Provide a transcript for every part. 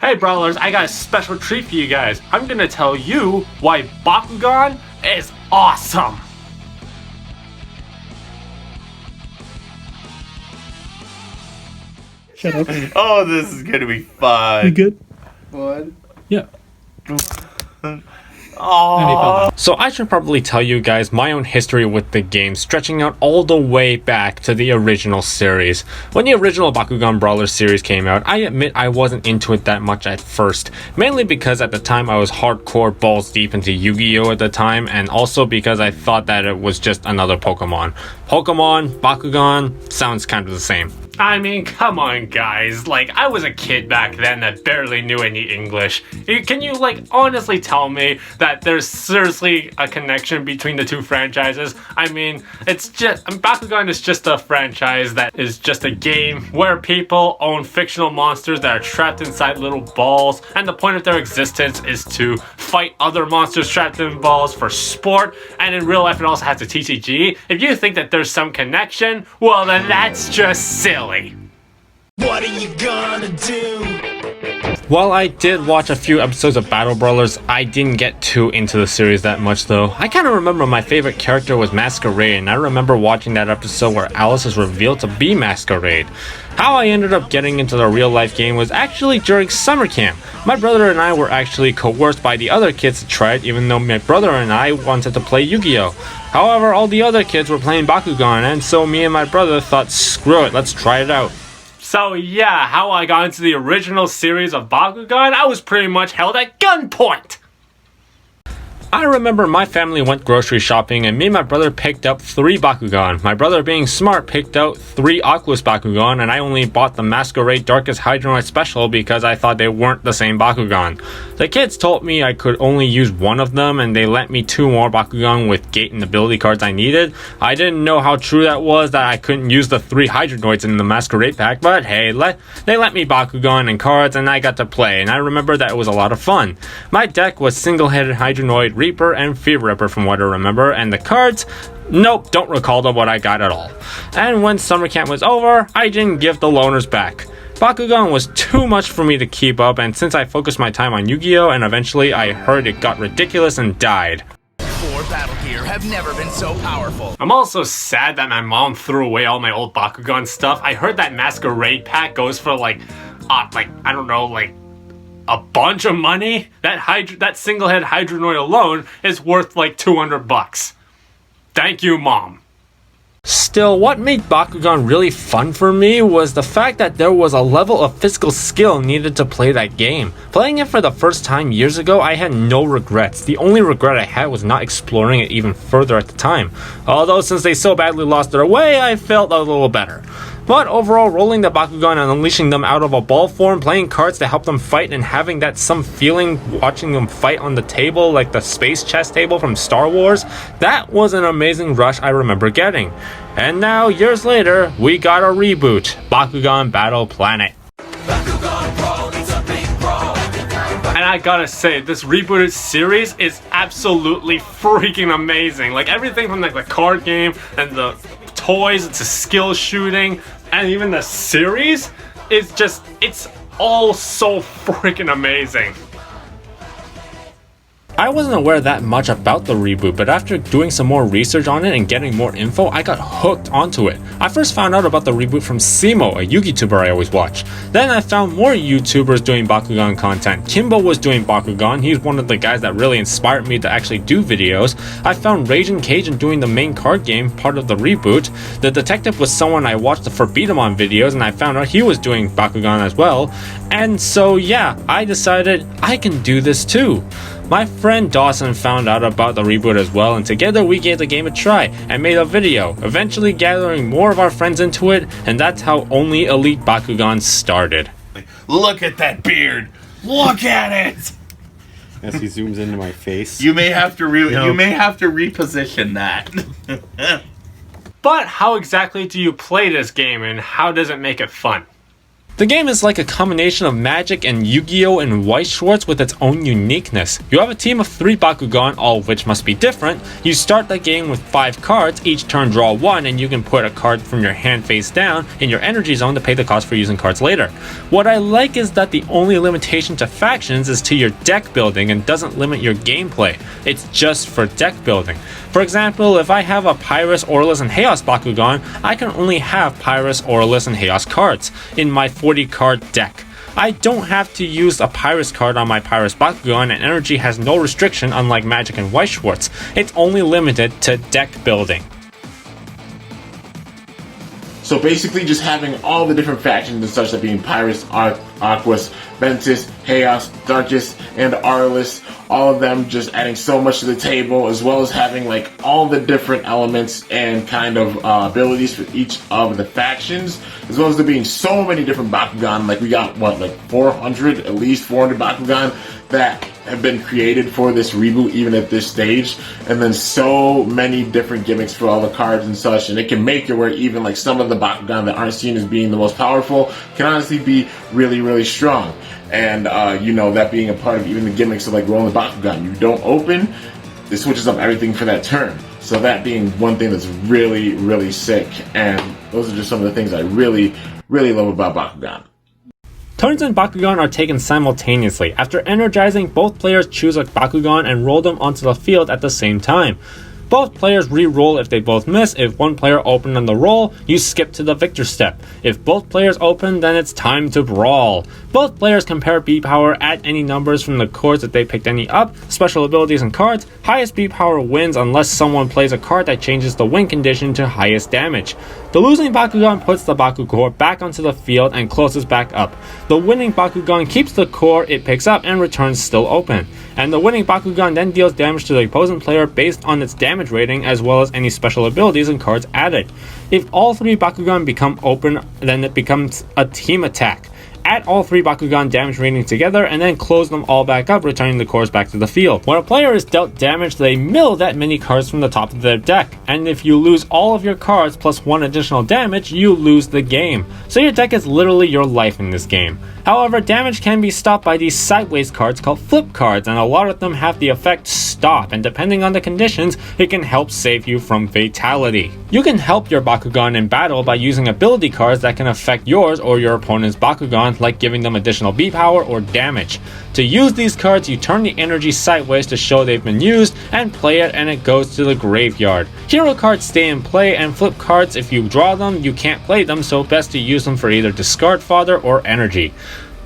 Hey Brawlers, I got a special treat for you guys. I'm gonna tell you why Bakugan is awesome. Shut up. Oh, this is gonna be fun. You good? What? Yeah. Oh. So I should probably tell you guys my own history with the game, stretching out all the way back to the original series. When the original Bakugan Brawlers series came out, I admit I wasn't into it that much at first, mainly because at the time I was hardcore balls deep into Yu-Gi-Oh at the time, and also because I thought that it was just another Pokemon. Pokemon, Bakugan, sounds kind of the same. I mean, come on guys, like, I was a kid back then that barely knew any English. Can you, like, honestly tell me that there's seriously a connection between the two franchises? I mean, Bakugan is just a franchise that is just a game where people own fictional monsters that are trapped inside little balls, and the point of their existence is to fight other monsters trapped in balls for sport, and in real life it also has a TCG. If you think that there's some connection, well then that's just silly. What are you gonna do? While I did watch a few episodes of Battle Brawlers, I didn't get too into the series that much though. I kind of remember my favorite character was Masquerade, and I remember watching that episode where Alice is revealed to be Masquerade. How I ended up getting into the real life game was actually during summer camp. My brother and I were actually coerced by the other kids to try it, even though my brother and I wanted to play Yu-Gi-Oh! However, all the other kids were playing Bakugan, and so me and my brother thought, screw it, let's try it out. So yeah, how I got into the original series of Bakugan, I was pretty much held at gunpoint! I remember my family went grocery shopping and me and my brother picked up 3 Bakugan. My brother, being smart, picked out 3 Oculus Bakugan, and I only bought the Masquerade Darkest Hydronoid Special because I thought they weren't the same Bakugan. The kids told me I could only use one of them, and they lent me 2 more Bakugan with gate and ability cards I needed. I didn't know how true that was, that I couldn't use the 3 Hydronoids in the Masquerade pack, but hey, they let me Bakugan and cards and I got to play, and I remember that it was a lot of fun. My deck was Single-Headed Hydronoid, Reaper, and Fever Ripper from what I remember, and the cards, nope, don't recall what I got at all. And when summer camp was over, I didn't give the loaners back. Bakugan was too much for me to keep up, and since I focused my time on Yu-Gi-Oh! And eventually I heard it got ridiculous and died. 4 battle gear have never been so powerful. I'm also sad that my mom threw away all my old Bakugan stuff. I heard that Masquerade pack goes for like I don't know, like a bunch of money. That single-head Hydronoid alone is worth like $200. Thank you, Mom. Still, what made Bakugan really fun for me was the fact that there was a level of physical skill needed to play that game. Playing it for the first time years ago, I had no regrets. The only regret I had was not exploring it even further at the time. Although since they so badly lost their way, I felt a little better. But overall, rolling the Bakugan and unleashing them out of a ball form, playing cards to help them fight, and having that some feeling watching them fight on the table like the space chess table from Star Wars, that was an amazing rush I remember getting. And now, years later, we got a reboot, Bakugan Battle Planet. Bakugan Brawl needs a big brawl. And I gotta say, this rebooted series is absolutely freaking amazing. Like everything from like the card game and the toys to skill shooting, and even the series is just, it's all so freaking amazing. I wasn't aware that much about the reboot, but after doing some more research on it and getting more info, I got hooked onto it. I first found out about the reboot from Simo, a Yu-Gi tuber I always watch. Then I found more YouTubers doing Bakugan content. K1mbo was doing Bakugan. He's one of the guys that really inspired me to actually do videos. I found Raging Cajun doing the main card game, part of the reboot. The detective was someone I watched the Forbidamon videos, and I found out he was doing Bakugan as well. And so yeah, I decided I can do this too. My friend Dawson found out about the reboot as well, and together we gave the game a try and made a video, eventually gathering more of our friends into it, and that's how Only Elite Bakugan started. Look at that beard! Look at it! As he zooms into my face. You may have to reposition that. But how exactly do you play this game, and how does it make it fun? The game is like a combination of Magic and Yu-Gi-Oh! And White Schwartz with its own uniqueness. You have a team of 3 Bakugan, all of which must be different. You start the game with 5 cards, each turn draw 1, and you can put a card from your hand face down in your energy zone to pay the cost for using cards later. What I like is that the only limitation to factions is to your deck building and doesn't limit your gameplay. It's just for deck building. For example, if I have a Pyrus, Aurelus, and Chaos Bakugan, I can only have Pyrus, Aurelus, and Chaos cards in my 40 card deck. I don't have to use a Pyrus card on my Pyrus Bakugan, and energy has no restriction unlike Magic and White Schwartz. It's only limited to deck building. So basically just having all the different factions and such, that being Pyrus, Aquas, Ventus, Chaos, Darkus, and Aurelus, all of them just adding so much to the table, as well as having like all the different elements and kind of abilities for each of the factions, as well as there being so many different Bakugan. Like we got what, like 400, at least 400 Bakugan that have been created for this reboot even at this stage, and then so many different gimmicks for all the cards and such, and it can make it where even like some of the Bakugan that aren't seen as being the most powerful can honestly be really, really strong. And you know, that being a part of even the gimmicks of like rolling the Bakugan, you don't open, it switches up everything for that turn. So that being one thing that's really, really sick, and those are just some of the things I really, really love about Bakugan. Turns in Bakugan are taken simultaneously. After energizing, both players choose a Bakugan and roll them onto the field at the same time. Both players re-roll if they both miss. If one player opened on the roll, you skip to the victor step. If both players open, then it's time to brawl. Both players compare beat power, add any numbers from the chords that they picked any up, special abilities and cards. Highest beat power wins unless someone plays a card that changes the win condition to highest damage. The losing Bakugan puts the Baku core back onto the field and closes back up. The winning Bakugan keeps the core it picks up and returns still open. And the winning Bakugan then deals damage to the opposing player based on its damage rating, as well as any special abilities and cards added. If all 3 Bakugan become open, then it becomes a team attack. Add all 3 Bakugan damage rating together and then close them all back up, returning the cores back to the field. When a player is dealt damage, they mill that many cards from the top of their deck, and if you lose all of your cards plus 1 additional damage, you lose the game. So your deck is literally your life in this game. However, damage can be stopped by these sideways cards called flip cards, and a lot of them have the effect stop, and depending on the conditions, it can help save you from fatality. You can help your Bakugan in battle by using ability cards that can affect yours or your opponent's Bakugan, like giving them additional beat power or damage. To use these cards, you turn the energy sideways to show they've been used, and play it, and it goes to the graveyard. Hero cards stay in play, and flip cards, if you draw them, you can't play them, so best to use them for either discard fodder or energy.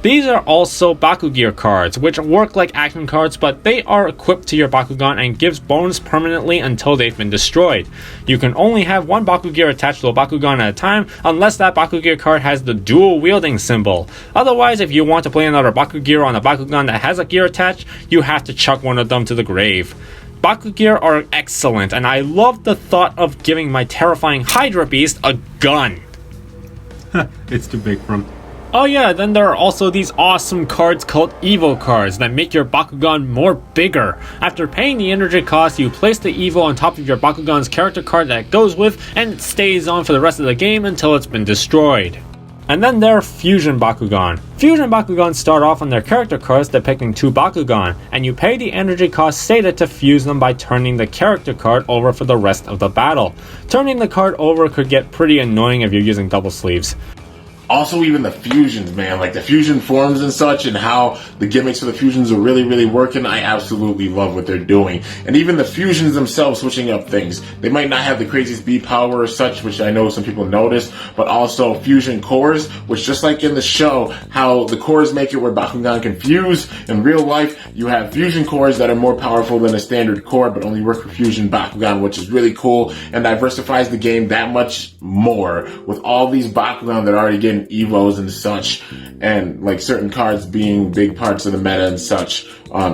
These are also Bakugear cards, which work like action cards, but they are equipped to your Bakugan and gives bonus permanently until they've been destroyed. You can only have one Bakugear attached to a Bakugan at a time, unless that Bakugear card has the dual wielding symbol. Otherwise, if you want to play another Bakugear on a Bakugan that has a gear attached, you have to chuck one of them to the grave. Bakugear are excellent, and I love the thought of giving my terrifying Hydra Beast a gun. It's too big for him. Oh yeah, then there are also these awesome cards called Evo cards that make your Bakugan more bigger. After paying the energy cost, you place the Evo on top of your Bakugan's character card that it goes with, and it stays on for the rest of the game until it's been destroyed. And then there are Fusion Bakugan. Fusion Bakugan start off on their character cards depicting 2 Bakugan, and you pay the energy cost stated to fuse them by turning the character card over for the rest of the battle. Turning the card over could get pretty annoying if you're using double sleeves. Also, even the fusions, man, like the fusion forms and such, and how the gimmicks for the fusions are really, really working. I absolutely love what they're doing. And even the fusions themselves switching up things. They might not have the craziest beat power or such, which I know some people notice, but also fusion cores, which just like in the show, how the cores make it where Bakugan can fuse. In real life, you have fusion cores that are more powerful than a standard core, but only work for fusion Bakugan, which is really cool and diversifies the game that much more with all these Bakugan that are already getting Evos and such, and like certain cards being big parts of the meta and such.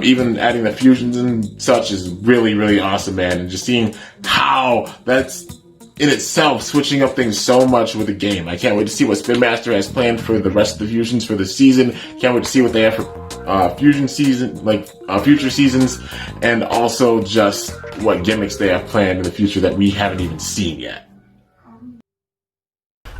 Even adding the fusions and such is really, really awesome, man. And just seeing how that's in itself switching up things so much with the game. I can't wait to see what Spin Master has planned for the rest of the fusions for the season. Can't wait to see what they have for fusion season, like future seasons, and also just what gimmicks they have planned in the future that we haven't even seen yet.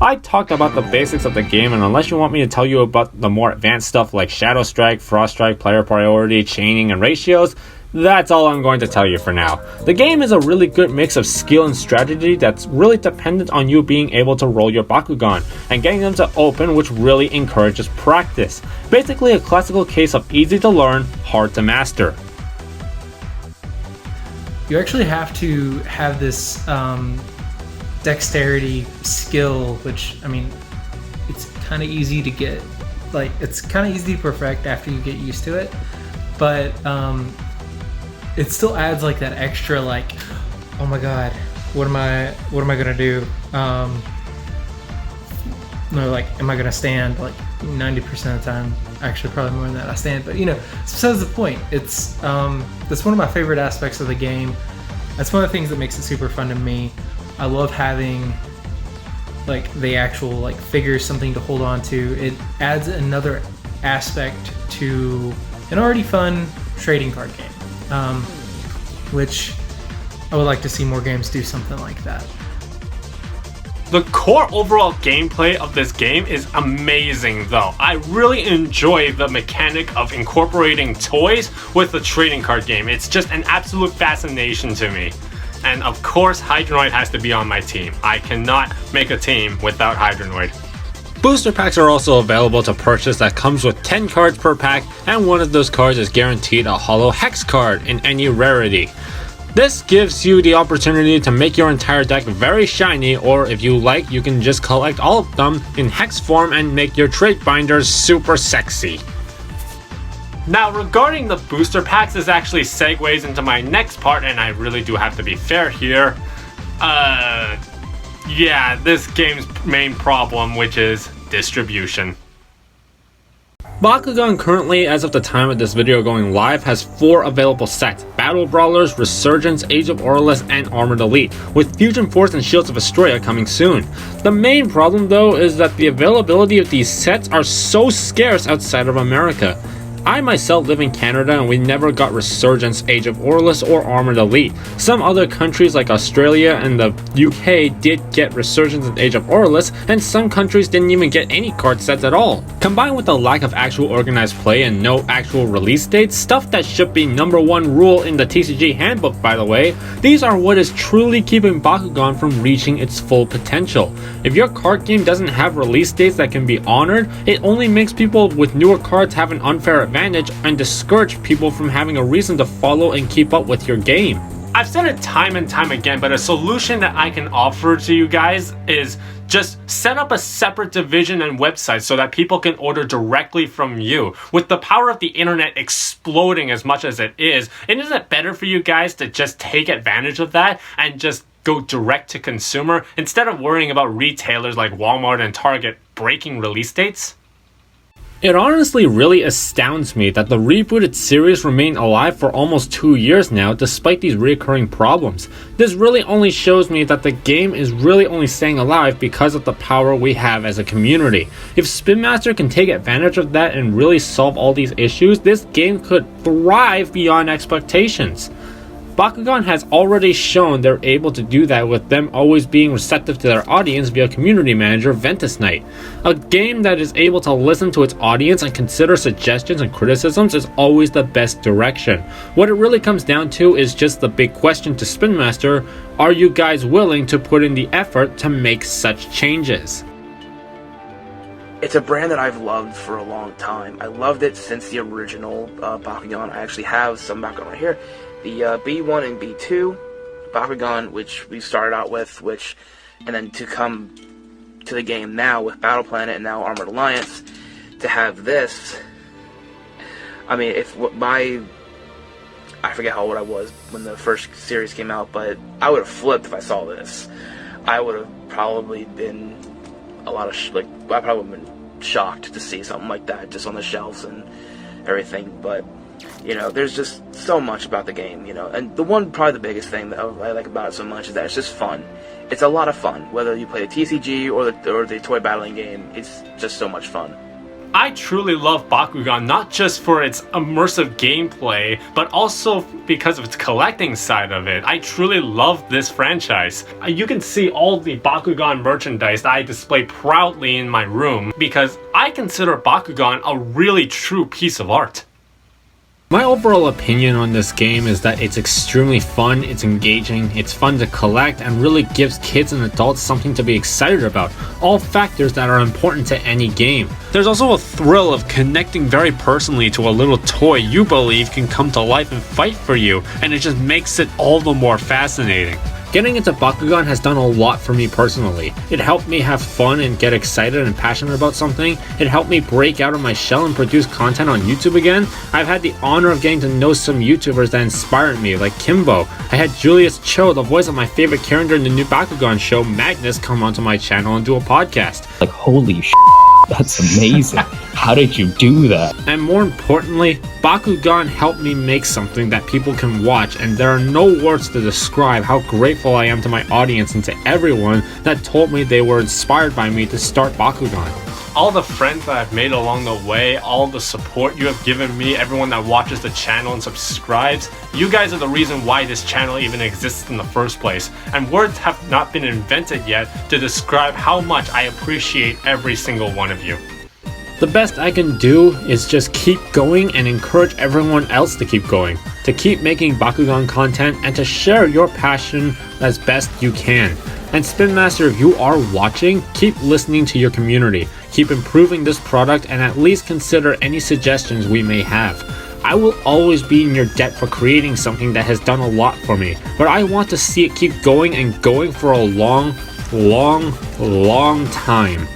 I talked about the basics of the game, and unless you want me to tell you about the more advanced stuff like Shadow Strike, Frost Strike, player priority, chaining, and ratios, that's all I'm going to tell you for now. The game is a really good mix of skill and strategy that's really dependent on you being able to roll your Bakugan and getting them to open, which really encourages practice. Basically a classical case of easy to learn, hard to master. You actually have to have this dexterity skill, which, I mean, it's kind of easy to get, like, it's kind of easy to perfect after you get used to it, but it still adds like that extra, like, oh my god, what am I gonna do? No, like, am I gonna stand? Like 90% of the time, actually probably more than that, I stand. But you know, besides the point, it's that's one of my favorite aspects of the game. That's one of the things that makes it super fun to me. I love having like the actual like figures, something to hold on to. It adds another aspect to an already fun trading card game. Which I would like to see more games do something like that. The core overall gameplay of this game is amazing though. I really enjoy the mechanic of incorporating toys with the trading card game. It's just an absolute fascination to me. And of course, Hydronoid has to be on my team. I cannot make a team without Hydronoid. Booster packs are also available to purchase that comes with 10 cards per pack, and one of those cards is guaranteed a holo hex card in any rarity. This gives you the opportunity to make your entire deck very shiny, or if you like, you can just collect all of them in hex form and make your trait binders super sexy. Now regarding the booster packs, this actually segues into my next part, and I really do have to be fair here. Yeah, this game's main problem, which is distribution. Bakugan currently, as of the time of this video going live, has 4 available sets: Battle Brawlers, Resurgence, Age of Aurelus, and Armored Elite, with Fusion Force and Shields of Astroya coming soon. The main problem though is that the availability of these sets are so scarce outside of America. I myself live in Canada and we never got Resurgence, Age of Aurelus, or Armored Elite. Some other countries like Australia and the UK did get Resurgence and Age of Aurelus, and some countries didn't even get any card sets at all. Combined with the lack of actual organized play and no actual release dates, stuff that should be #1 rule in the TCG handbook by the way, these are what is truly keeping Bakugan from reaching its full potential. If your card game doesn't have release dates that can be honored, it only makes people with newer cards have an unfair advantage and discourage people from having a reason to follow and keep up with your game. I've said it time and time again, but a solution that I can offer to you guys is just set up a separate division and website so that people can order directly from you. With the power of the internet exploding as much as it is, isn't it better for you guys to just take advantage of that and just go direct to consumer instead of worrying about retailers like Walmart and Target breaking release dates? It honestly really astounds me that the rebooted series remained alive for almost 2 years now despite these recurring problems. This really only shows me that the game is really only staying alive because of the power we have as a community. If Spin Master can take advantage of that and really solve all these issues, this game could thrive beyond expectations. Bakugan has already shown they're able to do that with them always being receptive to their audience via community manager Ventus Knight. A game that is able to listen to its audience and consider suggestions and criticisms is always the best direction. What it really comes down to is just the big question to Spin Master: are you guys willing to put in the effort to make such changes? It's a brand that I've loved for a long time. I loved it since the original Bakugan. I actually have some Bakugan right here. The B1 and B2 Bakugan, which we started out with, and then to come to the game now with Battle Planet and now Armored Alliance, to have this. I mean, I forget how old I was when the first series came out, but I would have flipped if I saw this. I would have probably been I probably would have been shocked to see something like that just on the shelves and everything, but you know, there's just so much about the game, you know, and probably the biggest thing that I like about it so much is that it's just fun. It's a lot of fun, whether you play the TCG or the toy battling game. It's just so much fun. I truly love Bakugan not just for its immersive gameplay, but also because of its collecting side of it. I truly love this franchise. You can see all the Bakugan merchandise that I display proudly in my room because I consider Bakugan a really true piece of art. My overall opinion on this game is that it's extremely fun, it's engaging, it's fun to collect, and really gives kids and adults something to be excited about, all factors that are important to any game. There's also a thrill of connecting very personally to a little toy you believe can come to life and fight for you, and it just makes it all the more fascinating. Getting into Bakugan has done a lot for me personally. It helped me have fun and get excited and passionate about something. It helped me break out of my shell and produce content on YouTube again. I've had the honor of getting to know some YouTubers that inspired me, like K1mbo. I had Julius Cho, the voice of my favorite character in the new Bakugan show, Magnus, come onto my channel and do a podcast. Like, holy sh**, that's amazing. How did you do that? And more importantly, Bakugan helped me make something that people can watch, and there are no words to describe how grateful I am to my audience and to everyone that told me they were inspired by me to start Bakugan. All the friends that I've made along the way, all the support you have given me, everyone that watches the channel and subscribes, you guys are the reason why this channel even exists in the first place. And words have not been invented yet to describe how much I appreciate every single one of you. The best I can do is just keep going and encourage everyone else to keep going, to keep making Bakugan content and to share your passion as best you can. And Spin Master, if you are watching, keep listening to your community, keep improving this product, and at least consider any suggestions we may have. I will always be in your debt for creating something that has done a lot for me, but I want to see it keep going and going for a long time.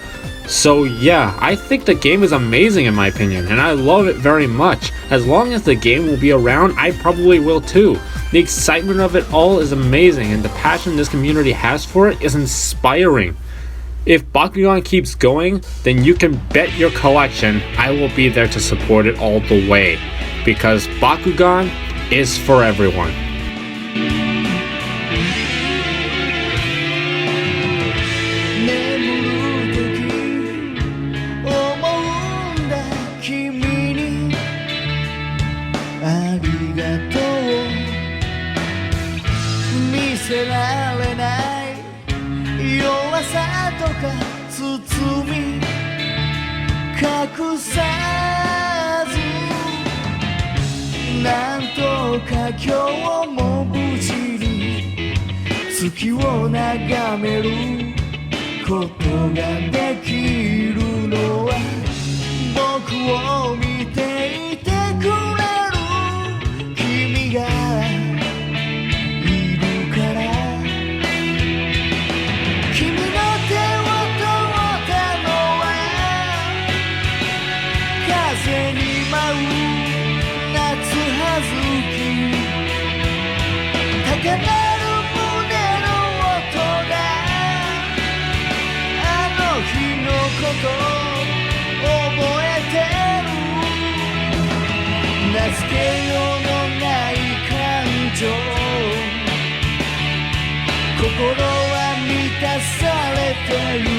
So yeah, I think the game is amazing in my opinion, and I love it very much. As long as the game will be around, I probably will too. The excitement of it all is amazing, and the passion this community has for it is inspiring. If Bakugan keeps going, then you can bet your collection I will be there to support it all the way. Because Bakugan is for everyone. Kokoro wa mitasareteru